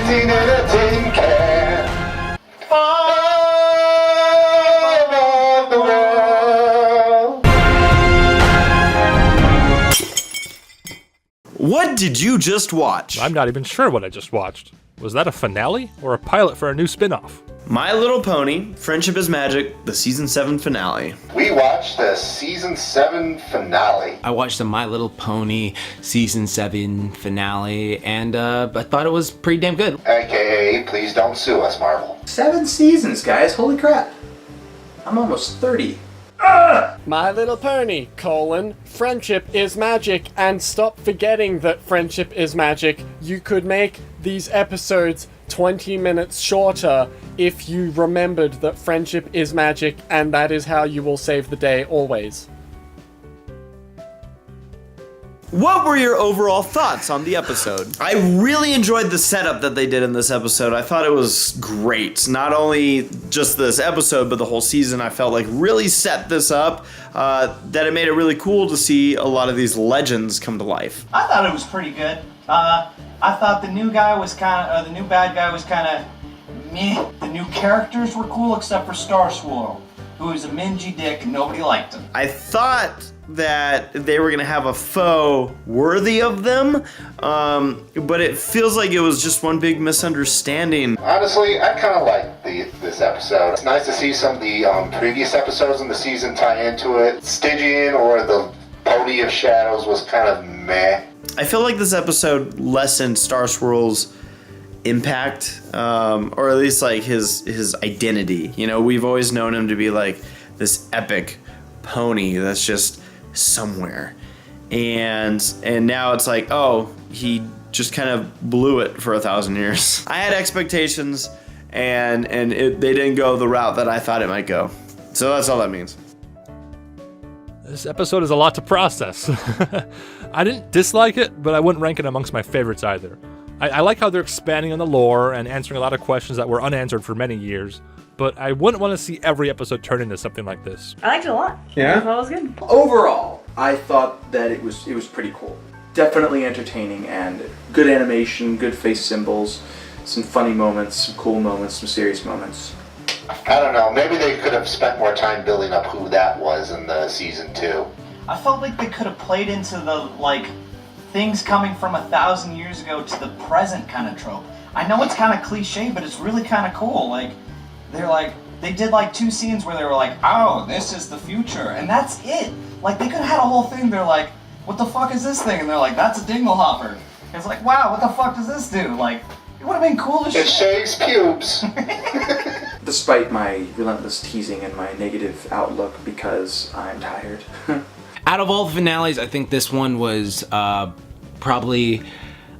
Sitting in a tin can. Five of the world. What did you just watch? I'm not even sure what I just watched. Was that a finale or a pilot for a new spin-off? My Little Pony, Friendship is Magic, the Season 7 finale. We watched the Season 7 finale. I watched the My Little Pony Season 7 finale, and I thought it was pretty damn good. AKA, please don't sue us, Marvel. 7 seasons, guys. Holy crap. I'm almost 30. My Little Pony, Friendship is Magic, and stop forgetting that Friendship is Magic. You could make these episodes 20 minutes shorter if you remembered that friendship is magic, and that is how you will save the day always. What were your overall thoughts on the episode? I really enjoyed the setup that they did in this episode. I thought it was great. Not only just this episode, but the whole season, I felt like really set this up, that it made it really cool to see a lot of these legends come to life. I thought it was pretty good. I thought the new bad guy was kind of meh. The new characters were cool except for Star Swirl, who was a mingy dick and nobody liked him. I thought that they were gonna have a foe worthy of them, but it feels like it was just one big misunderstanding. Honestly, I kind of like this episode. It's nice to see some of the previous episodes in the season tie into it. Stygian or the Pony of Shadows was kind of meh. I feel like this episode lessened Star Swirl's impact, or at least like his identity. You know, we've always known him to be like this epic pony that's just somewhere, and now it's like, oh, he just kind of blew it for 1,000 years. I had expectations, and they didn't go the route that I thought it might go. So that's all that means. This episode is a lot to process. I didn't dislike it, but I wouldn't rank it amongst my favorites either. I like how they're expanding on the lore and answering a lot of questions that were unanswered for many years, but I wouldn't want to see every episode turn into something like this. I liked it a lot. Yeah? I thought it was good. Overall, I thought that it was pretty cool. Definitely entertaining and good animation, good face symbols, some funny moments, some cool moments, some serious moments. I don't know, maybe they could have spent more time building up who that was in the season 2. I felt like they could have played into the, things coming from 1,000 years ago to the present kind of trope. I know it's kind of cliche, but it's really kind of cool. They did 2 scenes where they were like, oh, this is the future, and that's it. They could have had a whole thing, they're like, what the fuck is this thing? And they're like, that's a dinglehopper. It's like, wow, what the fuck does this do? It would have been cool as shit. It shaves pubes. Despite my relentless teasing and my negative outlook because I'm tired. Out of all the finales, I think this one was probably,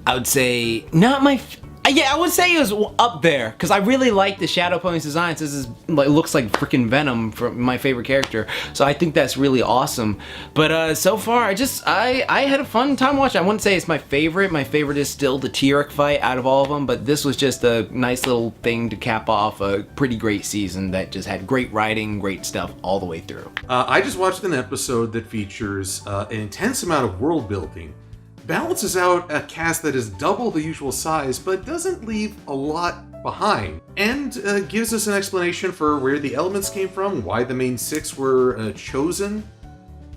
I would say, not my... I would say it was up there, because I really like the Shadow Pony's designs. This is looks like freaking Venom, from my favorite character, so I think that's really awesome. But so far, I had a fun time watching. I wouldn't say it's my favorite. My favorite is still the T-Rex fight out of all of them, but this was just a nice little thing to cap off a pretty great season that just had great writing, great stuff all the way through. I just watched an episode that features an intense amount of world building. Balances out a cast that is double the usual size, but doesn't leave a lot behind, and gives us an explanation for where the elements came from, why the main 6 were chosen,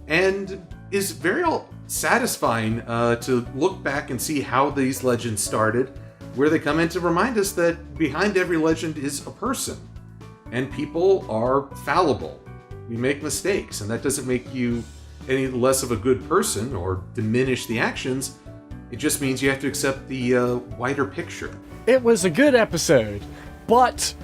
and is very satisfying to look back and see how these legends started, where they come in to remind us that behind every legend is a person, and people are fallible. We make mistakes, and that doesn't make you any less of a good person or diminish the actions. It just means you have to accept the wider picture. It was a good episode, but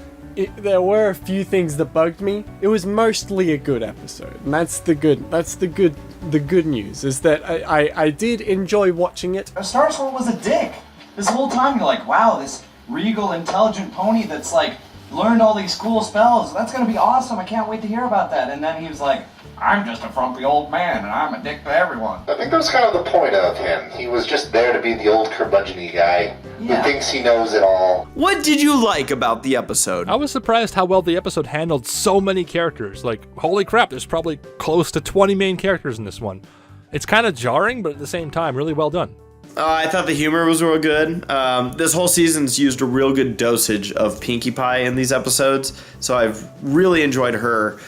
there were a few things that bugged me. It was mostly a good episode, and that's the good news, is that I did enjoy watching it. Star Swirl was a dick. This whole time you're like, wow, this regal, intelligent pony that's learned all these cool spells. That's gonna be awesome. I can't wait to hear about that. And then he was like, I'm just a frumpy old man, and I'm a dick to everyone. I think that's kind of the point of him. He was just there to be the old curmudgeon-y guy who thinks he knows it all. What did you like about the episode? I was surprised how well the episode handled so many characters. Holy crap, there's probably close to 20 main characters in this one. It's kind of jarring, but at the same time, really well done. I thought the humor was real good. This whole season's used a real good dosage of Pinkie Pie in these episodes, so I've really enjoyed her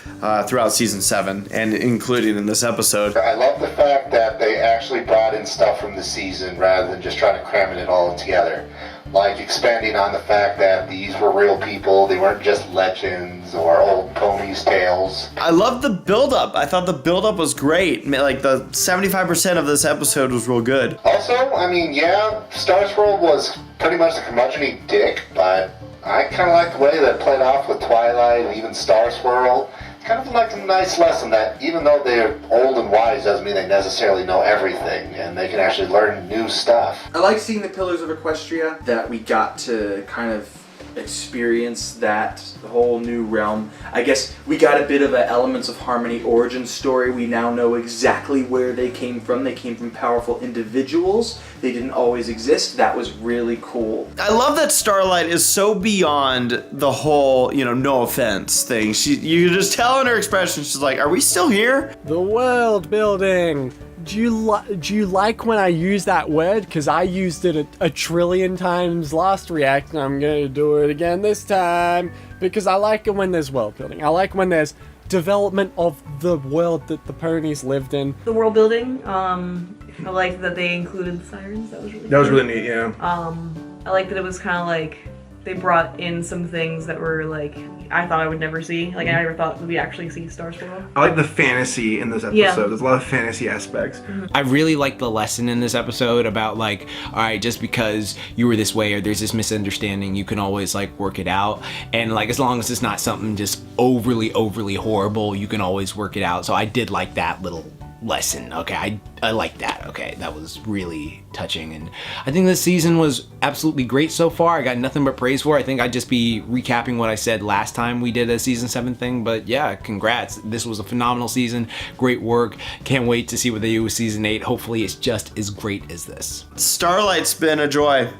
throughout season 7, and including in this episode. I love the fact that they actually brought in stuff from the season rather than just trying to cram it all together. Like expanding on the fact that these were real people, they weren't just legends or old ponies' tales. I love the build-up. I thought the build-up was great. Like, the 75% of this episode was real good. Also, I mean, yeah, Star Swirl was pretty much a curmudgeon-y dick, but I kind of like the way that it played off with Twilight and even Star Swirl. Kind of like a nice lesson that even though they're old and wise doesn't mean they necessarily know everything, and they can actually learn new stuff. I like seeing the Pillars of Equestria, that we got to kind of experience that whole new realm. I guess we got a bit of a Elements of Harmony origin story. We now know exactly where they came from. They came from powerful individuals. They didn't always exist. That was really cool. I love that Starlight is so beyond the whole, no offense thing. You can just tell in her expression, she's like, are we still here? The world building. Do you like when I use that word? Because I used it a trillion times last react, and I'm going to do it again this time. Because I like it when there's world building. I like when there's development of the world that the ponies lived in. The world building, I liked that they included the sirens. That was really That was really neat, yeah. I liked that it was kind of like they brought in some things that were like I thought I would never see. Like I never thought we'd actually see Star Swirl. I like the fantasy in this episode. Yeah. There's a lot of fantasy aspects. I really like the lesson in this episode about like, all right, just because you were this way or there's this misunderstanding, you can always like work it out. And like, as long as it's not something just overly horrible, you can always work it out. So I did like that little lesson. Okay, I like that. Okay, that was really touching, and I think this season was absolutely great so far. I got nothing but praise for it. I think I'd just be recapping what I said last time we did a season 7 thing, but yeah, congrats. This was a phenomenal season. Great work. Can't wait to see what they do with season 8. Hopefully it's just as great as this. Starlight's been a joy.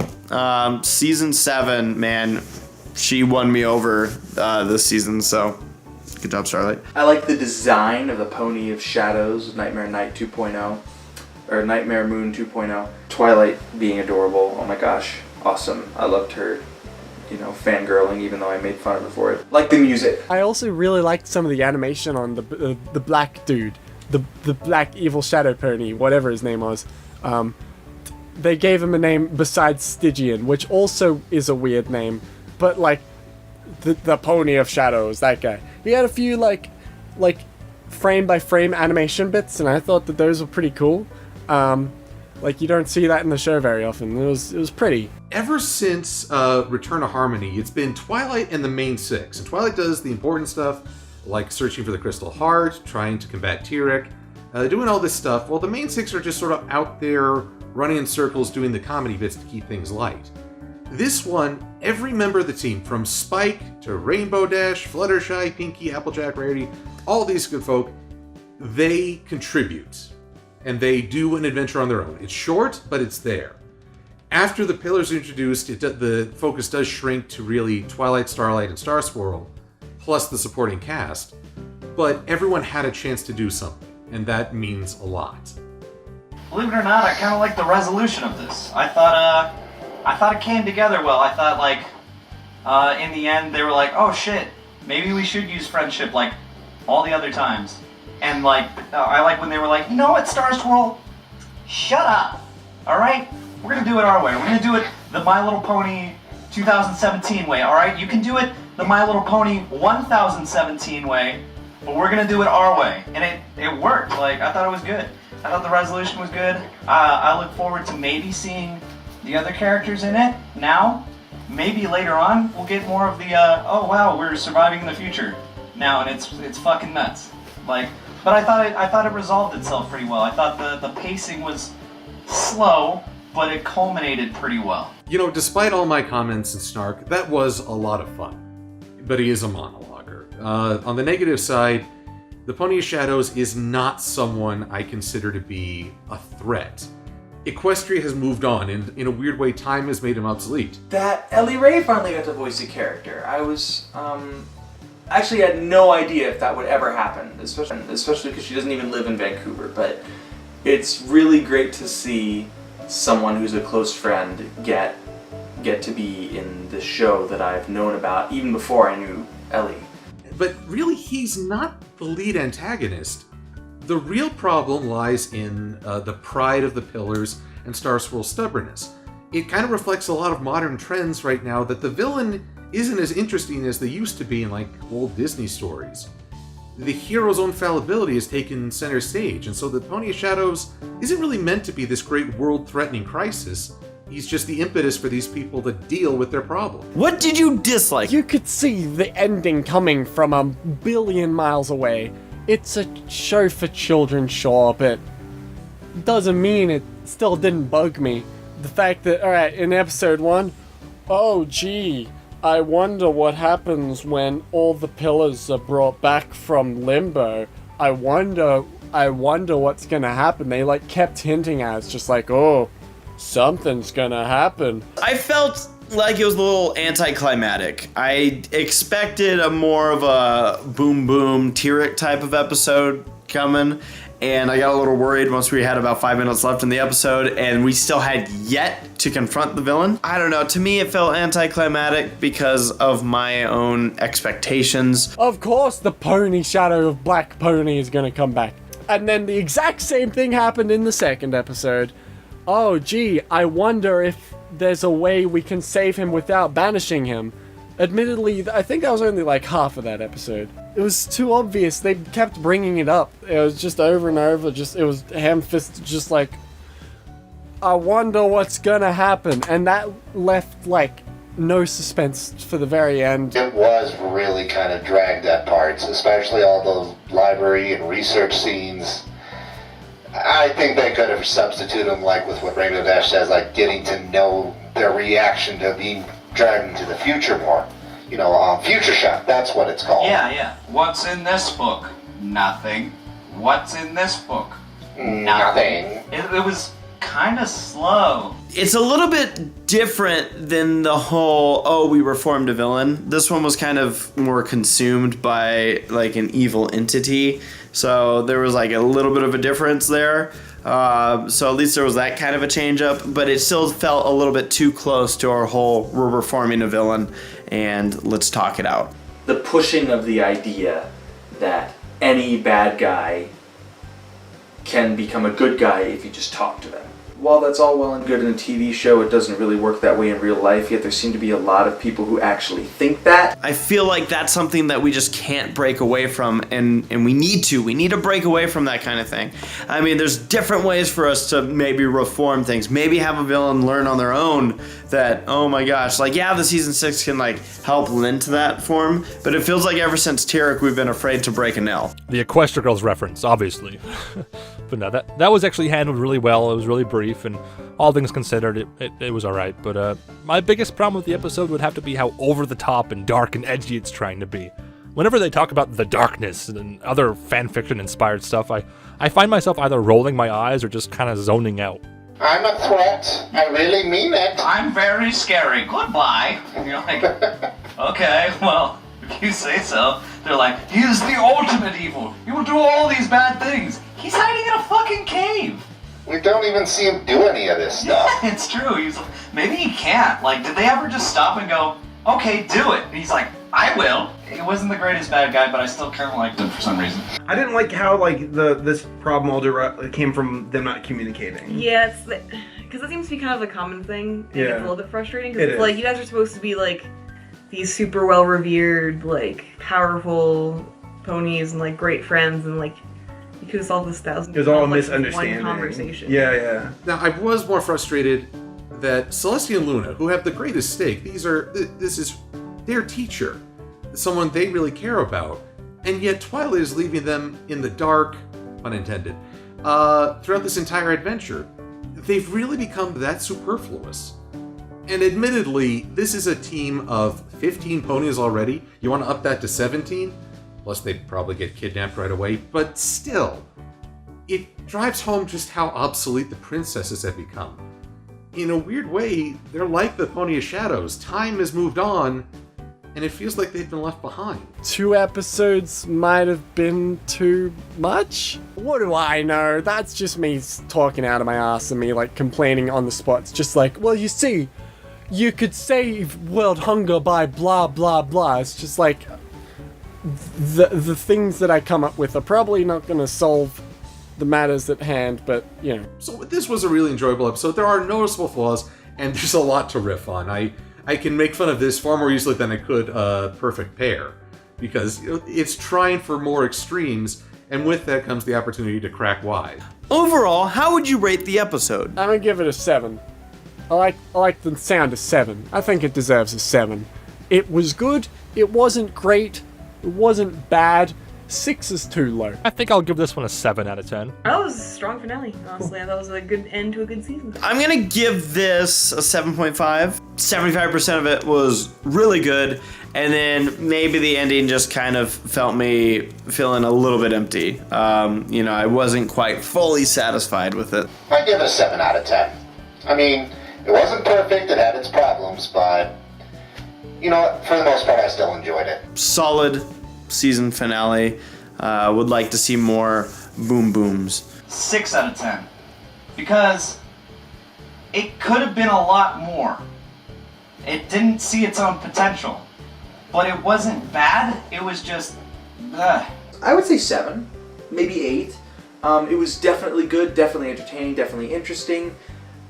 Season 7, man, she won me over this season, so good job, Starlight. I like the design of the Pony of Shadows, Nightmare Night 2.0, or Nightmare Moon 2.0. Twilight being adorable, oh my gosh, awesome. I loved her, fangirling, even though I made fun of her for it. Like the music. I also really liked some of the animation on the black dude, the black evil shadow pony, whatever his name was. They gave him a name besides Stygian, which also is a weird name, but like the Pony of Shadows, that guy. He had a few like frame by frame animation bits, and I thought that those were pretty cool. Like you don't see that in the show very often. It was pretty. Ever since Return to Harmony, it's been Twilight and the main 6. And Twilight does the important stuff, like searching for the Crystal Heart, trying to combat Tyrek, doing all this stuff, while the main 6 are just sort of out there running in circles doing the comedy bits to keep things light. This one, every member of the team, from Spike to Rainbow Dash, Fluttershy, Pinkie, Applejack, Rarity, all these good folk, they contribute. And they do an adventure on their own. It's short, but it's there. After the pillars are introduced, the focus does shrink to really Twilight, Starlight, and Star Swirl, plus the supporting cast. But everyone had a chance to do something, and that means a lot. Believe it or not, I kind of like the resolution of this. I thought it came together well. I thought in the end they were like, oh shit, maybe we should use friendship like all the other times. And I like when they were like, you know what, Star Swirl, shut up. All right, we're gonna do it our way. We're gonna do it the My Little Pony 2017 way. All right, you can do it the My Little Pony 1017 way, but we're gonna do it our way. And it worked. Like I thought it was good. I thought the resolution was good. I look forward to maybe seeing the other characters in it now. Maybe later on we'll get more of the oh wow, we're surviving in the future now, and it's fucking nuts. But I thought it resolved itself pretty well. I thought the pacing was slow, but it culminated pretty well. Despite all my comments and snark, that was a lot of fun. But he is a monologuer. On the negative side, the Pony of Shadows is not someone I consider to be a threat. Equestria has moved on, and in a weird way, time has made him obsolete. That Ellie Ray finally got to voice a character. I was, actually had no idea if that would ever happen, especially because she doesn't even live in Vancouver, but it's really great to see someone who's a close friend get to be in the show that I've known about even before I knew Ellie. But really, he's not the lead antagonist. The real problem lies in the pride of the Pillars and Starswirl's stubbornness. It kind of reflects a lot of modern trends right now that the villain isn't as interesting as they used to be in like old Disney stories. The hero's own fallibility has taken center stage, and so the Pony of Shadows isn't really meant to be this great world-threatening crisis. He's just the impetus for these people to deal with their problem. What did you dislike? You could see the ending coming from a billion miles away. It's a show for children, sure, but doesn't mean it still didn't bug me. The fact that, alright, in episode 1, oh gee, I wonder what happens when all the pillars are brought back from limbo. I wonder what's gonna happen. They like kept hinting at it's just like, oh, something's gonna happen. I felt like it was a little anticlimactic. I expected a more of a boom boom Tyrek type of episode coming, and I got a little worried once we had about 5 minutes left in the episode and we still had yet to confront the villain. I don't know, to me it felt anticlimactic because of my own expectations. Of course the pony shadow of Black Pony is gonna come back. And then the exact same thing happened in the second episode. Oh gee, I wonder if there's a way we can save him without banishing him. Admittedly, I think that was only like half of that episode. It was too obvious. They kept bringing it up. It was just over and over. It was ham-fisted, just like, I wonder what's gonna happen. And that left like no suspense for the very end. It was really kind of dragged at parts, especially all the library and research scenes. I think they could have substituted them, like with what Rainbow Dash says, like getting to know their reaction to being dragged into the future more. You know, Future Shock, that's what it's called. Yeah. What's in this book? Nothing. What's in this book? Nothing. It was kind of slow. It's a little bit different than the whole, oh, we reformed a villain. This one was kind of more consumed by like an evil entity. So there was like a little bit of a difference there. So at least there was that kind of a change up, but it still felt a little bit too close to our whole, we're reforming a villain and let's talk it out. The pushing of the idea that any bad guy can become a good guy if you just talk to them. While that's all well and good in a TV show, it doesn't really work that way in real life, yet there seem to be a lot of people who actually think that. I feel like that's something that we just can't break away from, and we need to. We need to break away from that kind of thing. I mean, there's different ways for us to maybe reform things. Maybe have a villain learn on their own that, oh my gosh, like, yeah, the season 6 can like help lend to that form, but it feels like ever since Tyrek, we've been afraid to break a nail. The Equestria Girls reference, obviously. But no, that was actually handled really well. It was really brief, and all things considered, it was alright. But my biggest problem with the episode would have to be how over-the-top and dark and edgy it's trying to be. Whenever they talk about the darkness and other fanfiction-inspired stuff, I find myself either rolling my eyes or just kind of zoning out. I'm a threat. I really mean it. I'm very scary. Goodbye. And you're like, okay, well, if you say so. They're like, he is the ultimate evil. He will do all these bad things. He's hiding in a fucking cave. We don't even see him do any of this stuff. Yeah, it's true. He's like, maybe he can't. Like, did they ever just stop and go, okay, do it? And he's like, I will. He wasn't the greatest bad guy, but I still kind of liked him for some reason. I didn't like how this problem all came from them not communicating. Yeah, because that seems to be kind of a common thing. And Yeah. it's a little bit frustrating It because it's is. like you guys are supposed to be like these super well revered, like powerful ponies and like great friends, and like you could have solved this thousand. It was all a like, misunderstanding. One conversation. Yeah. Now, I was more frustrated that Celestia and Luna, who have the greatest stake, this is their teacher, someone they really care about, and yet Twilight is leaving them in the dark, pun intended, throughout this entire adventure. They've really become that superfluous. And admittedly, this is a team of 15 ponies already. You want to up that to 17? Plus they'd probably get kidnapped right away, but still, it drives home just how obsolete the princesses have become. In a weird way, they're like the Pony of Shadows. Time has moved on, and it feels like they've been left behind. 2 episodes might have been too much? What do I know? That's just me talking out of my ass and me like complaining on the spot. It's just like, well, you see, you could save world hunger by blah blah blah. It's just like the things that I come up with are probably not going to solve the matters at hand, but you know. So this was a really enjoyable episode. There are noticeable flaws, and there's a lot to riff on. I can make fun of this far more easily than I could Perfect Pair, because it's trying for more extremes, and with that comes the opportunity to crack wide. Overall, how would you rate the episode? I'm gonna give it a 7. I like the sound of 7. I think it deserves a 7. It was good. It wasn't great. It wasn't bad. 6 is too low. I think I'll give this one a 7 out of 10. That was a strong finale, honestly. That was a good end to a good season. I'm gonna give this a 7.5. 75% of it was really good, and then maybe the ending just kind of felt me feeling a little bit empty. I wasn't quite fully satisfied with it. I'd give it a 7 out of 10. I mean, it wasn't perfect, it had its problems, but, you know what, for the most part, I still enjoyed it. Solid season finale. Would like to see more boom booms. 6 out of 10. Because it could have been a lot more. It didn't see its own potential. But it wasn't bad, it was just... ugh. I would say 7, maybe 8. It was definitely good, definitely entertaining, definitely interesting.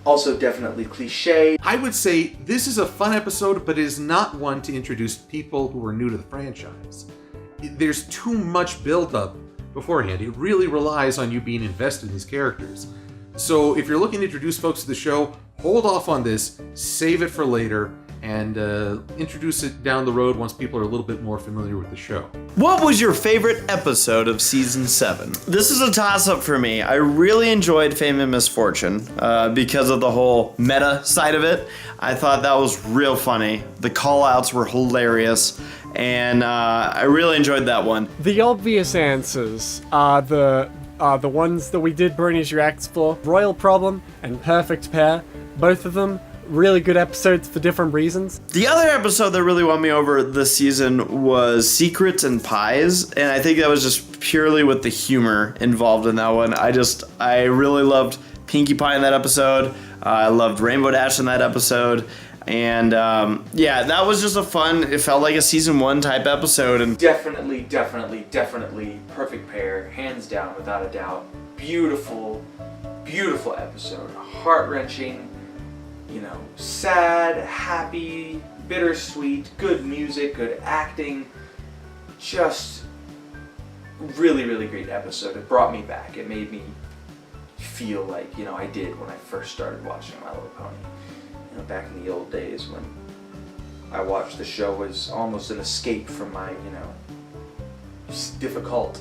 Also definitely cliche. I would say this is a fun episode, but it is not one to introduce people who are new to the franchise. There's too much build-up beforehand. It really relies on you being invested in these characters. So if you're looking to introduce folks to the show, hold off on this, save it for later, and introduce it down the road once people are a little bit more familiar with the show. What was your favorite episode of Season 7? This is a toss-up for me. I really enjoyed Fame and Misfortune because of the whole meta side of it. I thought that was real funny. The call-outs were hilarious, and I really enjoyed that one. The obvious answers are the ones that we did Bronies reacts for. Royal Problem and Perfect Pair. Both of them really good episodes for different reasons. The other episode that really won me over this season was Secrets and Pies, and I think that was just purely with the humor involved in that one. I really loved Pinkie Pie in that episode. I loved Rainbow Dash in that episode. And that was just a fun, it felt like a season 1 type episode. And definitely Perfect Pair, hands down, without a doubt. Beautiful episode. Heart-wrenching, sad, happy, bittersweet, good music, good acting. Just really great episode. It brought me back. It made me feel like, I did when I first started watching My Little Pony. Back in the old days when I watched the show as almost an escape from my, difficult,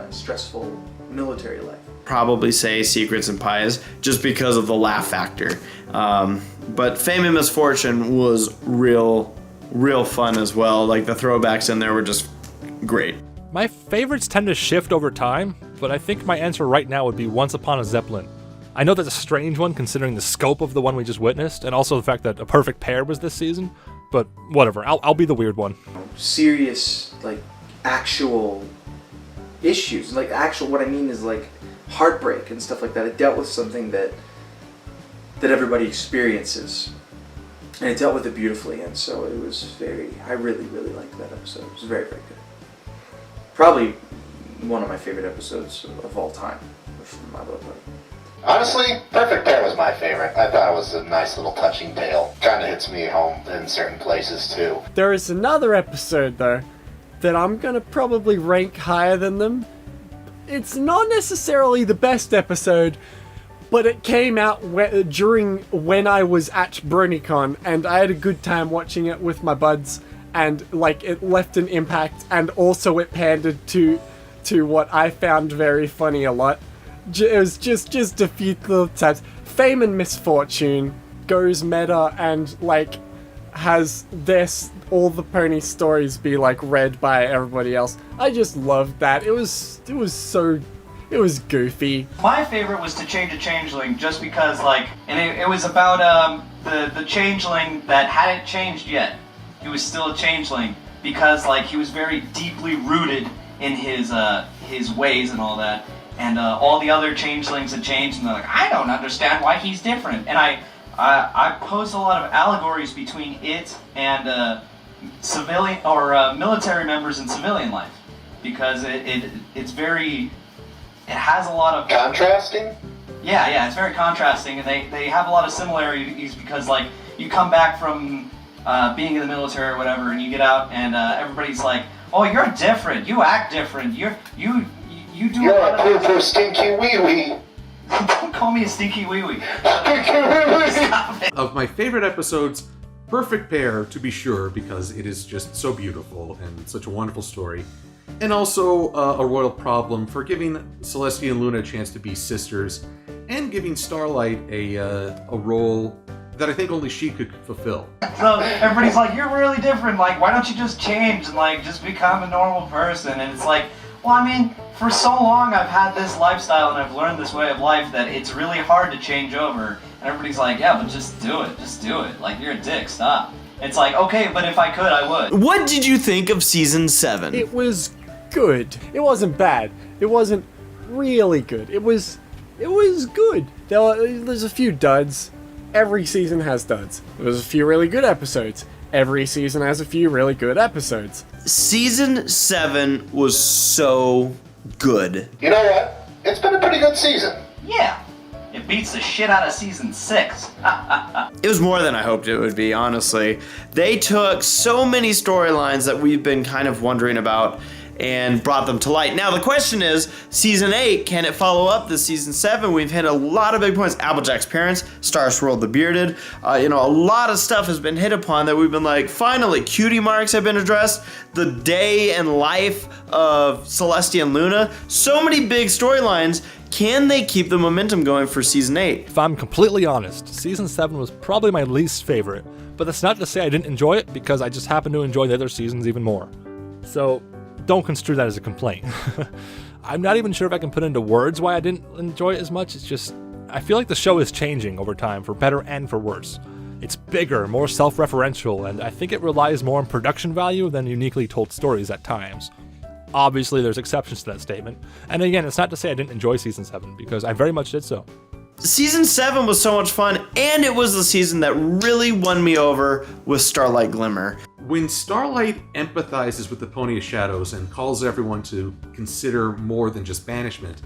stressful military life. Probably say Secrets and Pies just because of the laugh factor. But Fame and Misfortune was real fun as well. Like the throwbacks in there were just great. My favorites tend to shift over time, but I think my answer right now would be Once Upon a Zeppelin. I know that's a strange one considering the scope of the one we just witnessed, and also the fact that A Perfect Pair was this season, but whatever, I'll be the weird one. Serious, actual issues. What I mean is, heartbreak and stuff like that. It dealt with something that everybody experiences, and it dealt with it beautifully, and so it was I really liked that episode. It was very good. Probably one of my favorite episodes of all time from My Little Pony. Honestly, Perfect Pair was my favorite. I thought it was a nice little touching tale. Kind of hits me home in certain places too. There is another episode though that I'm gonna probably rank higher than them. It's not necessarily the best episode, but it came out during when I was at BronyCon, and I had a good time watching it with my buds, and it left an impact, and also it pandered to what I found very funny a lot. It was just a few little times. Fame and Misfortune goes meta and has all the pony stories be read by everybody else. I just loved that. It was goofy. My favorite was To Change a Changeling, just because it was about the changeling that hadn't changed yet. He was still a changeling, because like he was very deeply rooted in his ways and all that. And all the other changelings had changed, and they're like, I don't understand why he's different. And I posed a lot of allegories between it and civilian or military members in civilian life, because it has a lot of Contrasting? Yeah, it's very contrasting, and they have a lot of similarities because like you come back from being in the military or whatever, and you get out, and everybody's like, oh, you're different, you act different, you do You're a lot a of poo stinky wee wee. Don't call me a stinky wee wee. Stinky wee wee. Stop it. Of my favorite episodes, perfect pair to be sure, because it is just so beautiful and such a wonderful story. And also a royal problem for giving Celestia and Luna a chance to be sisters, and giving Starlight a role that I think only she could fulfill. So everybody's like, you're really different, like why don't you just change and like just become a normal person? And it's like, well, I mean, for so long I've had this lifestyle and I've learned this way of life that it's really hard to change over. And everybody's like, yeah, but just do it. Like, you're a dick, stop. It's like, okay, but if I could, I would. What did you think of season 7? It was good. It wasn't bad. It wasn't really good. It was good. There's a few duds. Every season has duds. There's a few really good episodes. Every season has a few really good episodes. Season 7 was so good. You know what? It's been a pretty good season. Yeah. It beats the shit out of season 6. It was more than I hoped it would be, honestly. They took so many storylines that we've been kind of wondering about and brought them to light. Now the question is, season 8, can it follow up this season 7? We've hit a lot of big points. Applejack's parents, Star Swirl the Bearded, a lot of stuff has been hit upon that we've been like, finally, cutie marks have been addressed, the day and life of Celestia and Luna. So many big storylines. Can they keep the momentum going for season 8? If I'm completely honest, season 7 was probably my least favorite, but that's not to say I didn't enjoy it, because I just happen to enjoy the other seasons even more. So don't construe that as a complaint. I'm not even sure if I can put into words why I didn't enjoy it as much. It's just, I feel like the show is changing over time, for better and for worse. It's bigger, more self-referential, and I think it relies more on production value than uniquely told stories at times. Obviously, there's exceptions to that statement. And again, it's not to say I didn't enjoy season 7, because I very much did so. Season 7 was so much fun, and it was the season that really won me over with Starlight Glimmer. When Starlight empathizes with the Pony of Shadows and calls everyone to consider more than just banishment,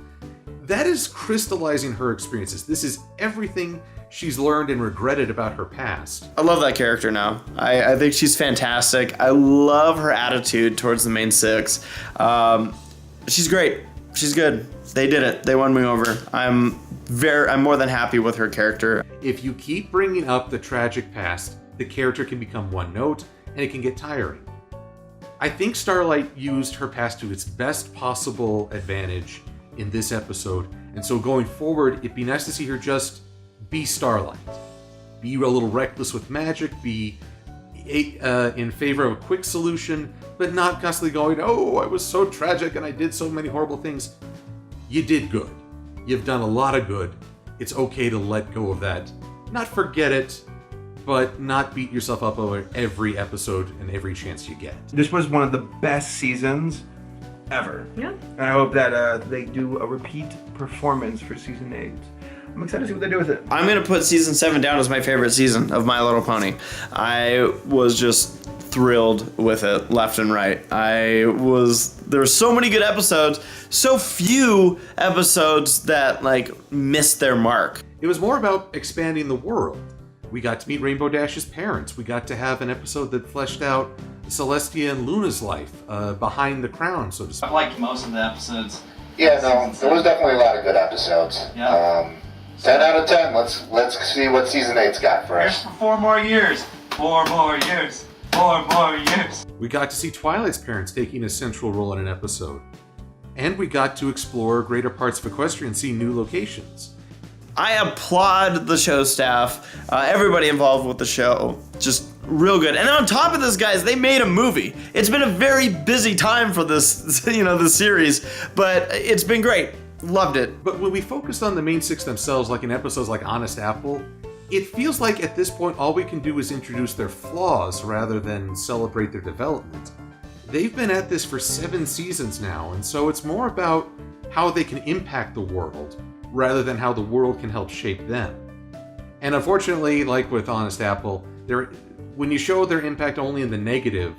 that is crystallizing her experiences. This is everything she's learned and regretted about her past. I love that character now. I think she's fantastic. I love her attitude towards the main 6. She's great. She's good. They did it. They won me over. I'm more than happy with her character. If you keep bringing up the tragic past, the character can become one note, and it can get tiring. I think Starlight used her past to its best possible advantage in this episode, and so going forward, it'd be nice to see her just be Starlight. Be a little reckless with magic, be in favor of a quick solution, but not constantly going, oh, I was so tragic and I did so many horrible things. You did good. You've done a lot of good. It's okay to let go of that. Not forget it, but not beat yourself up over every episode and every chance you get. This was one of the best seasons ever. Yeah. And I hope that they do a repeat performance for season 8. I'm excited to see what they do with it. I'm going to put season 7 down as my favorite season of My Little Pony. I was just thrilled with it left and right. There were so many good episodes, so few episodes that missed their mark. It was more about expanding the world. We got to meet Rainbow Dash's parents. We got to have an episode that fleshed out Celestia and Luna's life behind the crown, so to speak. I liked most of the episodes. Yeah, no, there was definitely a lot of good episodes. Yeah. 10 out of 10. Let's see what season 8's got for Here's us. for 4 more years. 4 more years. 4 more years. We got to see Twilight's parents taking a central role in an episode. And we got to explore greater parts of Equestria and see new locations. I applaud the show staff, everybody involved with the show, just real good. And on top of this, guys, they made a movie. It's been a very busy time for this, this series, but it's been great. Loved it. But when we focused on the main 6 themselves, like in episodes like Honest Apple, it feels like at this point all we can do is introduce their flaws rather than celebrate their development. they've been at this for 7 seasons now, and so it's more about how they can impact the world rather than how the world can help shape them. And unfortunately, like with Honest Apple, when you show their impact only in the negative,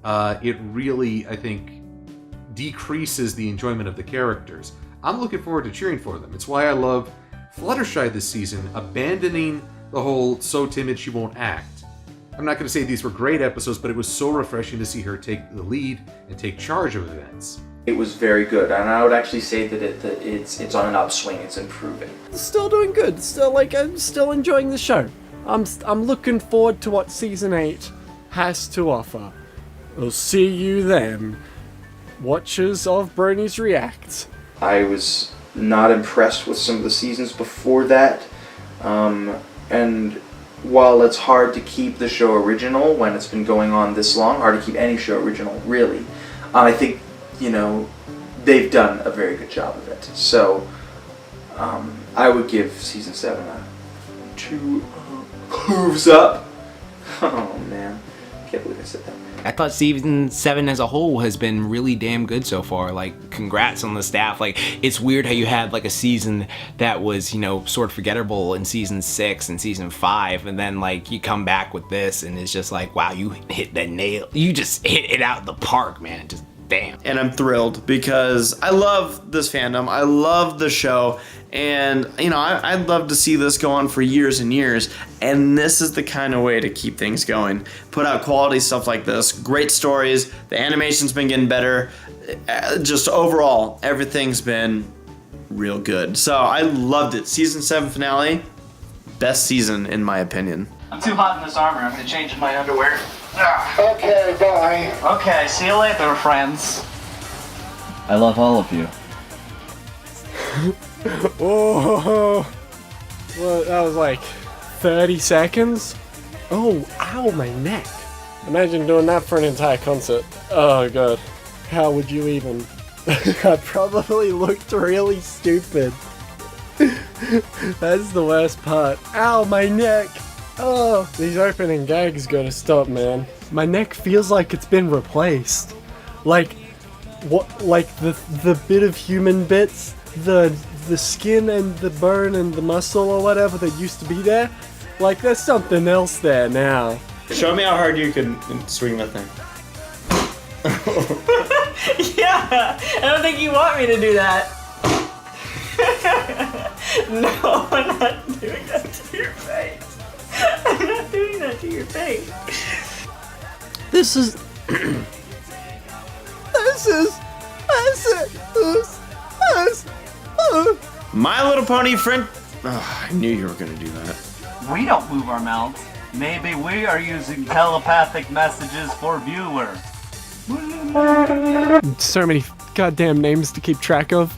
it really, I think, decreases the enjoyment of the characters. I'm looking forward to cheering for them. It's why I love Fluttershy this season, abandoning the whole so timid she won't act. I'm not going to say these were great episodes, but it was so refreshing to see her take the lead and take charge of events. It was very good, and I would actually say that it's on an upswing. It's improving. Still doing good. Still I'm still enjoying the show. I'm looking forward to what season 8 has to offer. I'll see you then. Watchers of Bronies React. I was not impressed with some of the seasons before that, and while it's hard to keep the show original when it's been going on this long, hard to keep any show original, really, I think, they've done a very good job of it. So, I would give season 7 a 2 hooves up. Oh man, can't believe I said that. I thought season 7 as a whole has been really damn good so far. Like, congrats on the staff. Like, it's weird how you had like a season that was, sort of forgettable in season 6 and season 5, and then like you come back with this and it's just like, wow, you hit the nail. You just hit it out of the park, man. Just damn. And I'm thrilled because I love this fandom. I love the show. And, I'd love to see this go on for years and years. And this is the kind of way to keep things going. Put out quality stuff like this. Great stories. The animation's been getting better. Just overall, everything's been real good. So I loved it. Season 7 finale, best season in my opinion. I'm too hot in this armor. I'm gonna change in my underwear. Okay, bye. Okay, see you later, friends. I love all of you. Oh, well, that was like 30 seconds. Oh, ow, my neck. Imagine doing that for an entire concert. Oh god, how would you even? I probably looked really stupid. That's the worst part. Ow, my neck. Oh, these opening gags gotta stop, man. My neck feels like it's been replaced. Like, what? Like the bit of human bits, the skin and the bone and the muscle or whatever that used to be there. Like, there's something else there now. Show me how hard you can swing that thing. Yeah, I don't think you want me to do that. No, I'm not doing that to your face. I'm not doing that to your face. This is My Little Pony friend. Oh, I knew you were gonna do that. We don't move our mouths. Maybe we are using telepathic messages for viewers. so many goddamn names to keep track of.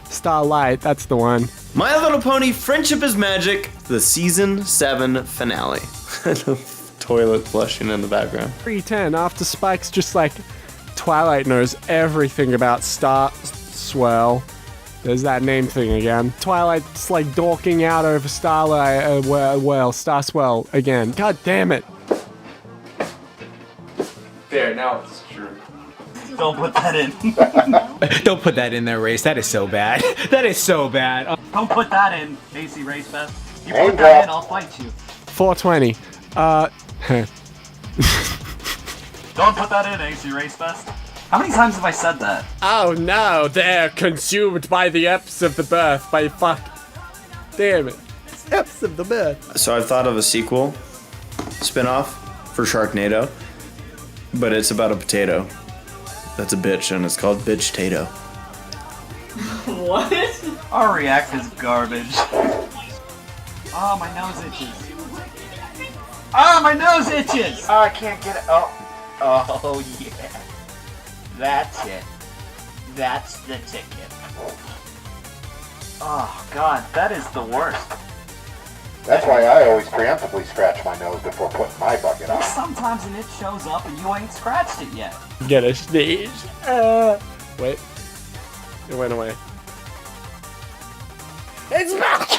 Starlight, that's the one. My Little Pony Friendship is Magic, the season 7 finale. Toilet flushing in the background. 310 after Spike's just like Twilight knows everything about Starswell. There's that name thing again. Twilight's like dorking out over Starlight, Starswell again. God damn it. There, now it's true. Don't put that in. Don't put that in there, Race. That is so bad. That is so bad. Don't put that in, ACRacebest. You put that in, I'll fight you. 420. Don't put that in, ACRacebest. How many times have I said that? Oh no, they're consumed by the Eps of the birth. By fuck. Damn it. Eps of the birth. So I've thought of a sequel spin-off for Sharknado, but it's about a potato that's a bitch, and it's called Bitch-tato. What? Our React is garbage. Oh, my nose itches. Oh, my nose itches! Oh, I can't get it. Oh, yeah. That's it. That's the ticket. Oh, God, that is the worst. That's why I always preemptively scratch my nose before putting my bucket on. Sometimes an itch shows up and you ain't scratched it yet. Get a sneeze. Wait. It went away. It's back!